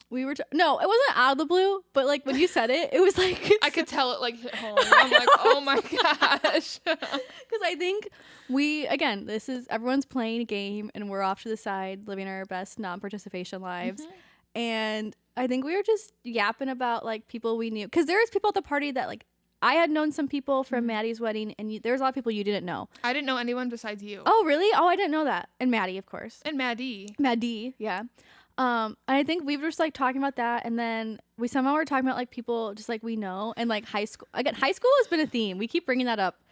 No, it wasn't out of the blue, but like when you said it, it was like I could tell it like hit home. I'm like, oh my gosh. Because I think this is everyone's playing a game and we're off to the side living our best non-participation lives. And I think we were just yapping about like people we knew. Because there was people at the party that like I had known some people from Maddie's wedding, and there was a lot of people you didn't know. I didn't know anyone besides you. Oh, really? Oh, I didn't know that. And Maddie, of course. And Maddie, yeah. I think we were just like talking about that, and then we somehow were talking about like people just like we know, and like high school. Again, high school has been a theme. We keep bringing that up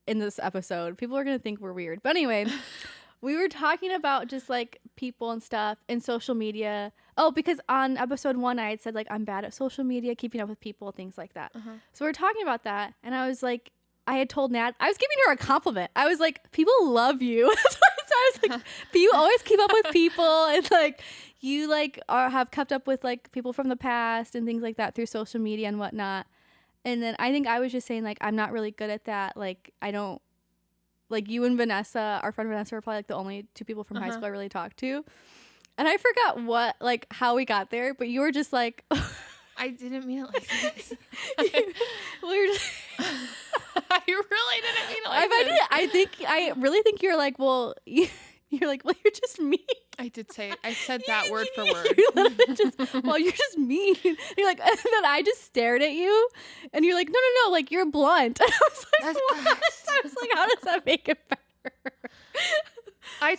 in this episode. People are going to think we're weird. But anyway, we were talking about just like people and stuff and social media. Oh, because on episode 1, I had said like, I'm bad at social media, keeping up with people, things like that. So we were talking about that. And I was like, I had told Nat, I was giving her a compliment. I was like, people love you. So I was like, you always keep up with people. And like, you like have kept up with like people from the past and things like that through social media and whatnot. And then I think I was just saying like, I'm not really good at that. Like, I don't, like you and Vanessa, our friend Vanessa, were probably like the only 2 people from high school I really talked to. And I forgot what, like how we got there, but you were just like, I didn't mean it like this. Well, you're just I really didn't mean it like this. I really think you're like, well, you're like, well, you're just mean. I did say it. I said that word for word. You're just mean. You're like, and then I just stared at you, and you're like, no, like you're blunt. And I was like, what? I was like, how does that make it better? I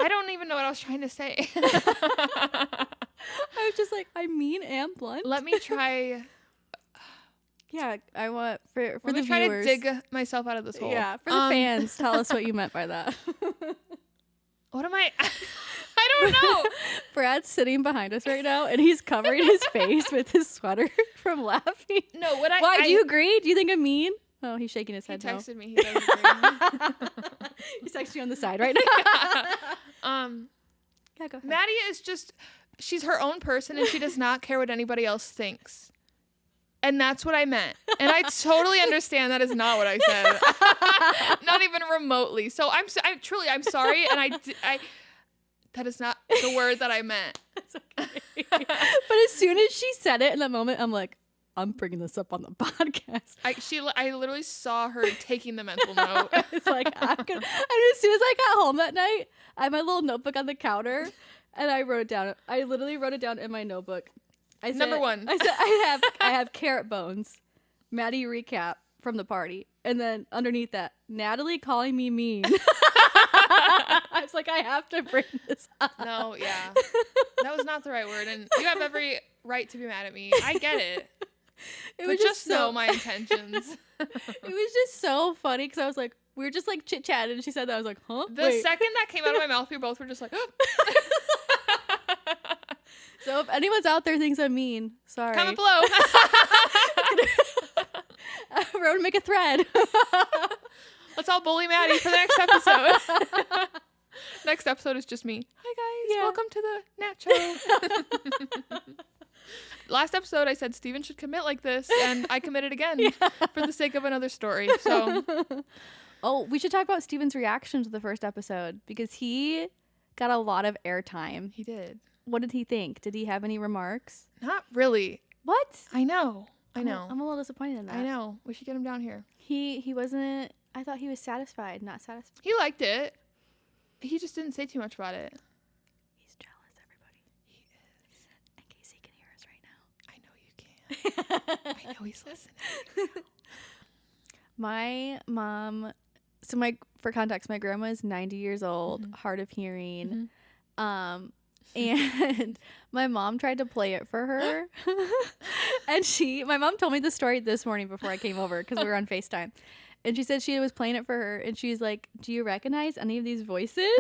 don't even know what I was trying to say. I was just like, I'm mean and blunt. Let me try. Yeah, I want for Let the me try viewers. to dig myself out of this hole. Yeah, for the fans, tell us what you meant by that. What am I? I don't know. Brad's sitting behind us right now, and he's covering his face with his sweater from laughing. No, Why? Do you agree? Do you think I'm mean? Oh, he's shaking his head. He texted me. He does agree. He's texting you on the side right now. Yeah, go ahead. Maddie is just, she's her own person, and she does not care what anybody else thinks. And that's what I meant. And I totally understand that is not what I said. Not even remotely. So I'm sorry. And that is not the word that I meant. That's okay. But as soon as she said it in that moment, I'm like, I'm bringing this up on the podcast. I literally saw her taking the mental note. It's like, and as soon as I got home that night, I had my little notebook on the counter, and I wrote it down. I literally wrote it down in my notebook. I said, Number 1. I said I have carrot bones, Maddie recap from the party, and then underneath that, Natalie calling me mean. I was like, I have to bring this up. No, yeah, that was not the right word, and you have every right to be mad at me. I get it. But just know my intentions. It was just so funny because I was like, we were just like chit chatting, and she said that. I was like, huh? The second that came out of my mouth, we both were just like, oh. So if anyone's out there thinks I'm mean, sorry. Comment below. Everyone make a thread. Let's all bully Maddie for the next episode. Next episode is just me. Hi guys, welcome to the Nat Show. Last episode I said Steven should commit like this, and I committed again for the sake of another story. So, oh, we should talk about Steven's reaction to the first episode because he got a lot of airtime. He did. What did he think? Did he have any remarks? Not really. What? I know. I'm a little disappointed in that. I know. We should get him down here. He wasn't. I thought he was satisfied, not satisfied. He liked it. He just didn't say too much about it. He's jealous, everybody. He is. In case he can hear us right now. I know you can. I know he's listening. My mom. So for context, my grandma is 90 years old, hard of hearing. And my mom tried to play it for her. And my mom told me the story this morning before I came over because we were on FaceTime. And she said she was playing it for her. And she's like, do you recognize any of these voices?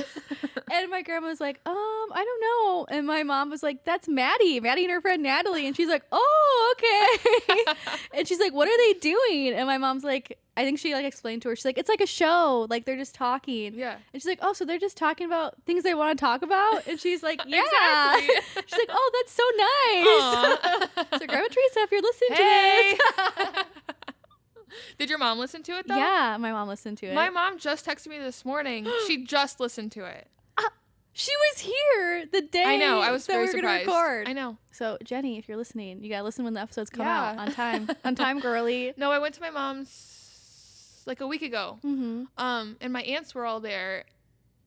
And my grandma was like, I don't know. And my mom was like, that's Maddie and her friend Natalie. And she's like, oh, okay. And she's like, what are they doing? And my mom's like, I think she like explained to her. She's like, it's like a show. Like they're just talking. Yeah. And she's like, oh, so they're just talking about things they want to talk about? And she's like, yeah. Exactly. She's like, oh, that's so nice. So Grandma Teresa, if you're listening to this. Did your mom listen to it though? Yeah, my mom listened to it. My mom just texted me this morning. She just listened to it. She was here the day. I know. I was that very we were surprised. Gonna record. I know. So Jenny, if you're listening, you gotta listen when the episodes come out on time. On time, girly. No, I went to my mom's like a week ago. Mm-hmm. And my aunts were all there.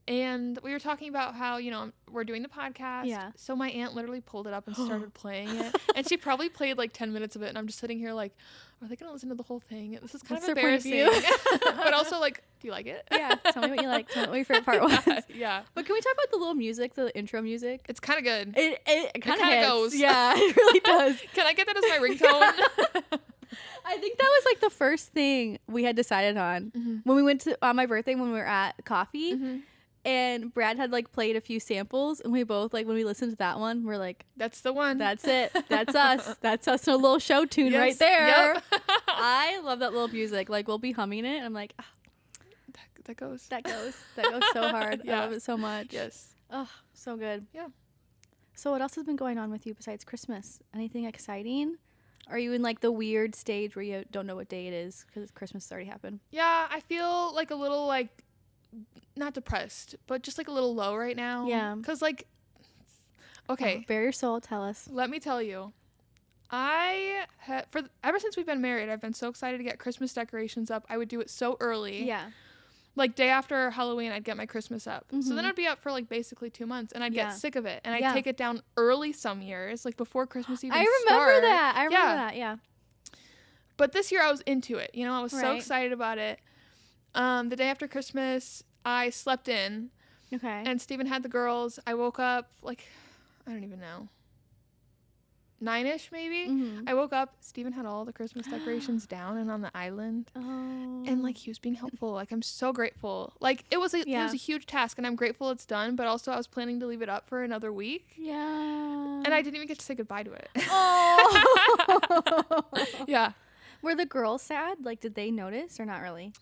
And we were talking about how, we're doing the podcast. Yeah. So my aunt literally pulled it up and started playing it. And she probably played like 10 minutes of it. And I'm just sitting here like, are they going to listen to the whole thing? This is kind of embarrassing. But also like, do you like it? Yeah. Tell me what you like. Tell me what your favorite part was. Yeah. But can we talk about the little music, the intro music? It's kind of good. It kind of goes. Yeah, it really does. Can I get that as my ringtone? I think that was like the first thing we had decided on when we went to on my birthday when we were at coffee. And Brad had like played a few samples, and we both like when we listened to that one, we're like, "That's the one. That's it. That's us. That's us in a little show tune right there." Yep. I love that little music. Like we'll be humming it. And I'm like, that goes so hard. I love it so much. Yes. Oh, so good. Yeah. So what else has been going on with you besides Christmas? Anything exciting? Are you in like the weird stage where you don't know what day it is because Christmas has already happened? Yeah, I feel like a little like not depressed, but just like a little low right now. Yeah. Because like, okay. Bare your soul. Tell us. Let me tell you. Ever since we've been married, I've been so excited to get Christmas decorations up. I would do it so early. Yeah. Like day after Halloween, I'd get my Christmas up. So then I'd be up for like basically 2 months, and I'd get sick of it, and I'd take it down early some years, like before Christmas even I remember that. Yeah. But this year I was into it. You know, I was so excited about it. The day after Christmas, I slept in. Okay. And Steven had the girls. I woke up like, I don't even know, 9-ish maybe. I woke up. Steven had all the Christmas decorations down and on the island. Oh. And like he was being helpful. Like I'm so grateful. Like it was a huge task, and I'm grateful it's done. But also I was planning to leave it up for another week. Yeah. And I didn't even get to say goodbye to it. Oh. Yeah. Were the girls sad? Like, did they notice or not really?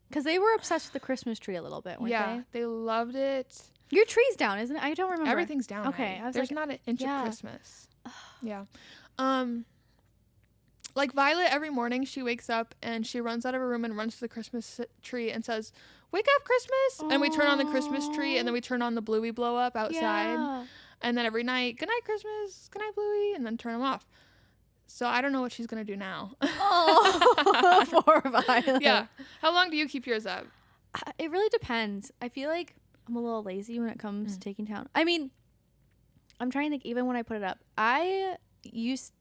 Because they were obsessed with the Christmas tree a little bit, weren't they? They loved it. Your tree's down, isn't it? I don't remember. Everything's down. Okay. There's not an inch of Christmas. Yeah. Like Violet, every morning she wakes up and she runs out of her room and runs to the Christmas tree and says, "Wake up, Christmas!" And we turn on the Christmas tree, and then we turn on the Bluey blow up outside. Yeah. And then every night, "Good night, Christmas. Good night, Bluey," and then turn them off. So I don't know what she's gonna do now. Oh, poor Violet. Yeah. How long do you keep yours up? It really depends. I feel like I'm a little lazy when it comes to taking down. I mean, I'm trying to think. Even when I put it up,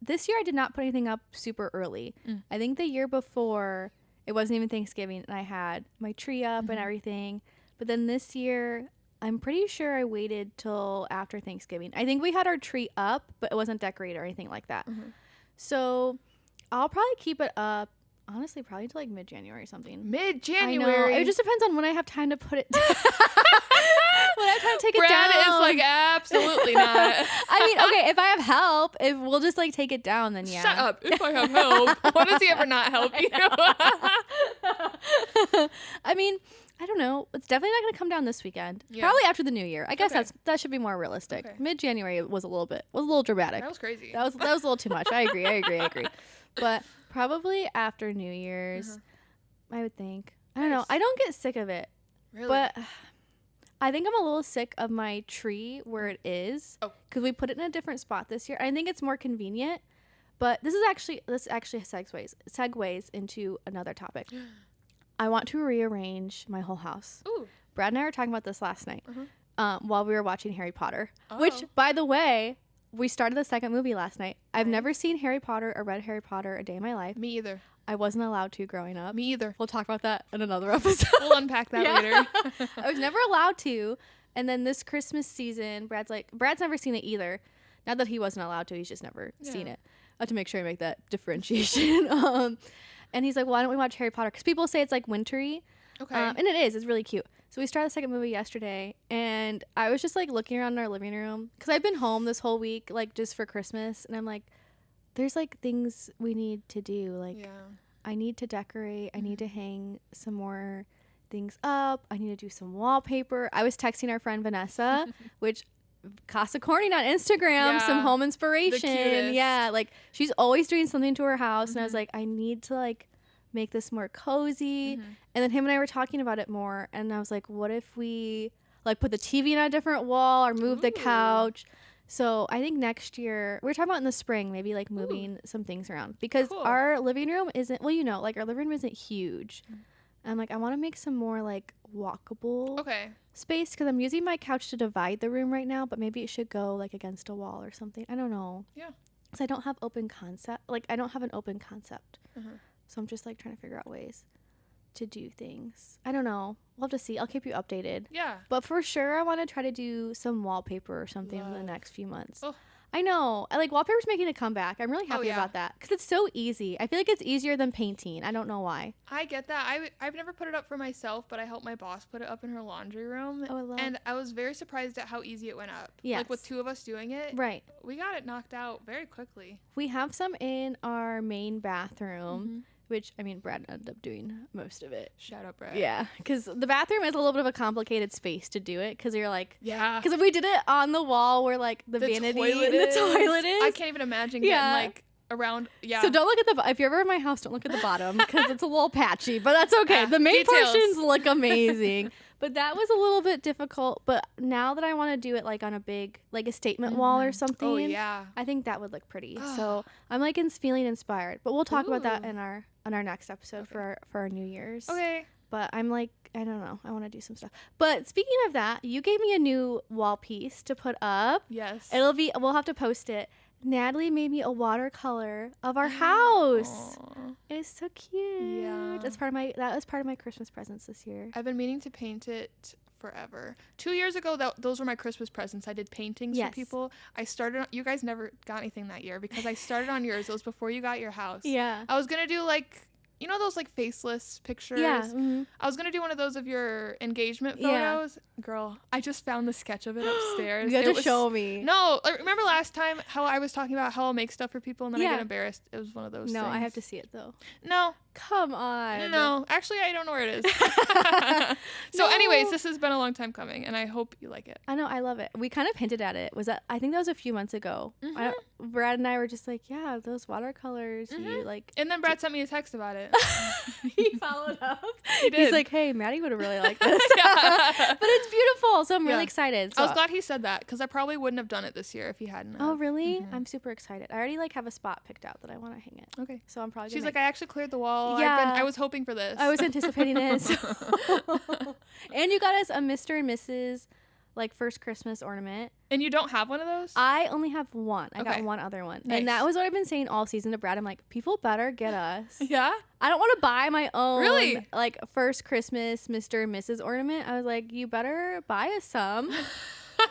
this year I did not put anything up super early. I think the year before it wasn't even Thanksgiving, and I had my tree up and everything. But then this year, I'm pretty sure I waited till after Thanksgiving. I think we had our tree up, but it wasn't decorated or anything like that. So I'll probably keep it up, honestly, probably until like mid-January or something. Mid-January? It just depends on when I have time to put it down. When I have time to take it down. Brad is like, absolutely not. I mean, okay, if I have help, if we'll just like take it down, then yeah. Shut up. If I have help. When does he ever not help you? I mean, I don't know. It's definitely not going to come down this weekend. Yeah. Probably after the new year. I guess that should be more realistic. Okay. Mid-January was a little dramatic. That was crazy. That was a little too much. I agree. But probably after New Year's, I would think. I don't know. I don't get sick of it. Really? But I think I'm a little sick of my tree where it is. Oh. Because we put it in a different spot this year. I think it's more convenient. But this actually segues into another topic. I want to rearrange my whole house. Ooh. Brad and I were talking about this last night while we were watching Harry Potter. Which, by the way, we started the second movie last night. I've never seen Harry Potter or read Harry Potter a day in my life. Me either. I wasn't allowed to growing up. Me either. We'll talk about that in another episode. We'll unpack that later. I was never allowed to. And then this Christmas season, Brad's never seen it either. Not that he wasn't allowed to. He's just never seen it. I have to make sure I make that differentiation. And he's like, well, why don't we watch Harry Potter? Because people say it's like wintry. Okay. And it is. It's really cute. So we started the second movie yesterday. And I was just like looking around in our living room. Because I've been home this whole week, like just for Christmas. And I'm like, there's like things we need to do. Like, I need to decorate. I need to hang some more things up. I need to do some wallpaper. I was texting our friend Vanessa, which Casa Corning on Instagram, some home inspiration. Yeah, like she's always doing something to her house. And I was like, I need to like make this more cozy. And then him and I were talking about it more. And I was like, what if we like put the TV on a different wall or move the couch? So I think next year, we're talking about in the spring, maybe like moving some things around because our living room isn't, well, you know, like our living room isn't huge. And like, I want to make some more like walkable space because I'm using my couch to divide the room right now, but maybe it should go like against a wall or something. I don't know. Yeah. Because I don't have open concept. Like I don't have an open concept. So I'm just like trying to figure out ways to do things. I don't know. We'll have to see. I'll keep you updated. Yeah. But for sure, I want to try to do some wallpaper or something in the next few months. I know. I like wallpaper's making a comeback. I'm really happy about that because it's so easy. I feel like it's easier than painting. I don't know why. I get that. I've never put it up for myself, but I helped my boss put it up in her laundry room. And I was very surprised at how easy it went up. Yes. Like with 2 of us doing it. Right. We got it knocked out very quickly. We have some in our main bathroom. Which, I mean, Brad ended up doing most of it. Shout out, Brad. Yeah, because the bathroom is a little bit of a complicated space to do it, because you're like... Yeah. Because if we did it on the wall where, like, the vanity and the toilet is... I can't even imagine getting, like, around... Yeah. So don't look at the... If you're ever in my house, don't look at the bottom, because it's a little patchy, but that's okay. The main portions look amazing. But that was a little bit difficult. But now that I want to do it like on a big, like a statement wall or something, I think that would look pretty. So I'm like feeling inspired. But we'll talk about that in our next episode for our New Year's. Okay. But I'm like, I don't know. I want to do some stuff. But speaking of that, you gave me a new wall piece to put up. Yes. We'll have to post it. Natalie made me a watercolor of our house. Aww. It's so cute. Yeah. That was part of my Christmas presents this year. I've been meaning to paint it forever. 2 years ago, those were my Christmas presents. I did paintings for people. You guys never got anything that year because I started on yours. It was before you got your house. Yeah. I was going to do like, you know those like faceless pictures? Yeah. Mm-hmm. I was going to do one of those of your engagement photos. Yeah. Girl, I just found the sketch of it upstairs. You had to show me. No, remember last time how I was talking about how I'll make stuff for people and then I get embarrassed? It was one of those things. No, I have to see it though. No. Come on. No, actually, I don't know where it is. So anyways, this has been a long time coming and I hope you like it. I know. I love it. We kind of hinted at it. I think that was a few months ago. Brad and I were just like, yeah, those watercolors. You like. And then Brad sent me a text about it. He followed up. He did. He's like, hey, Maddie would have really liked this. But it's beautiful. So I'm really excited. So I was glad he said that because I probably wouldn't have done it this year if he hadn't. Oh, really? I'm super excited. I already like have a spot picked out that I want to hang it. Okay. So I'm probably She's like, I actually cleared the wall. Yeah. I was hoping for this. I was anticipating this. And you got us a Mr. and Mrs. like first Christmas ornament. And you don't have one of those? I only have one. I got one other one. Nice. And that was what I've been saying all season to Brad. I'm like, people better get us. Yeah? I don't want to buy my own like first Christmas Mr. and Mrs. ornament. I was like, you better buy us some.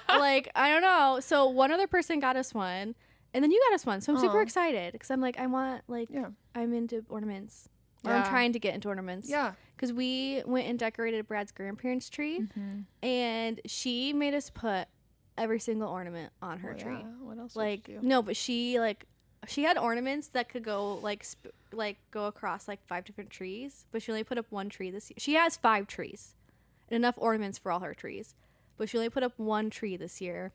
Like, I don't know. So one other person got us one. And then you got us one. So I'm super excited. Because I'm like, I want like, I'm into ornaments. Or I'm trying to get into ornaments. Yeah. Because we went and decorated Brad's grandparents' tree. And she made us put every single ornament on her tree. Yeah. What else like, did you do? No, but she had ornaments that could go go across like 5 different trees. But she only put up one tree this year. She has 5 trees. And enough ornaments for all her trees. But she only put up one tree this year.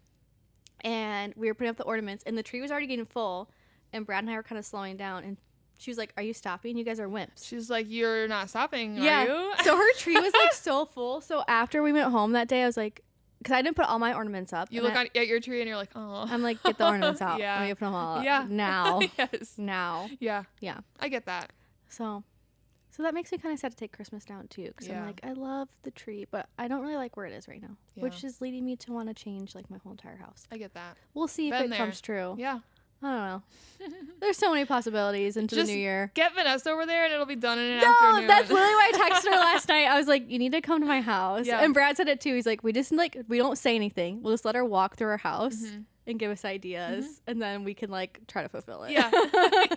And we were putting up the ornaments. And the tree was already getting full. And Brad and I were kind of slowing down. And she was like, are you stopping? You guys are wimps. She's like, you're not stopping, are you? So her tree was like so full. So after we went home that day, I was like, because I didn't put all my ornaments up. You look at your tree and you're like, oh. I'm like, get the ornaments out. Yeah. I'm going to put them all up. Now. Yes. Now. Yeah. Yeah. I get that. So that makes me kind of sad to take Christmas down too. Because I'm like, I love the tree, but I don't really like where it is right now. Yeah. Which is leading me to want to change like my whole entire house. I get that. We'll see if it comes true. Yeah. I don't know. There's so many possibilities into the new year. Get Vanessa over there and it'll be done in an afternoon. No, that's literally why I texted her last night. I was like, you need to come to my house. Yeah. And Brad said it too. He's like, we don't say anything. We'll just let her walk through our house and give us ideas. And then we can like try to fulfill it. Yeah.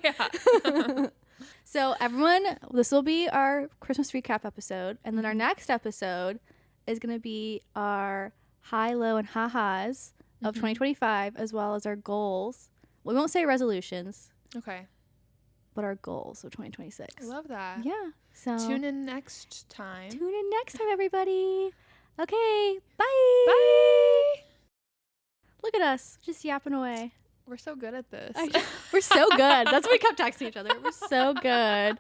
Yeah. So everyone, this will be our Christmas recap episode. And then our next episode is going to be our high, low, and ha-has of 2025, as well as our goals. We won't say resolutions. Okay. But our goals of 2026. I love that. Yeah. So tune in next time. Tune in next time, everybody. Okay. Bye. Bye. Look at us. Just yapping away. We're so good at this. We're so good. That's what we kept texting each other. We're so good.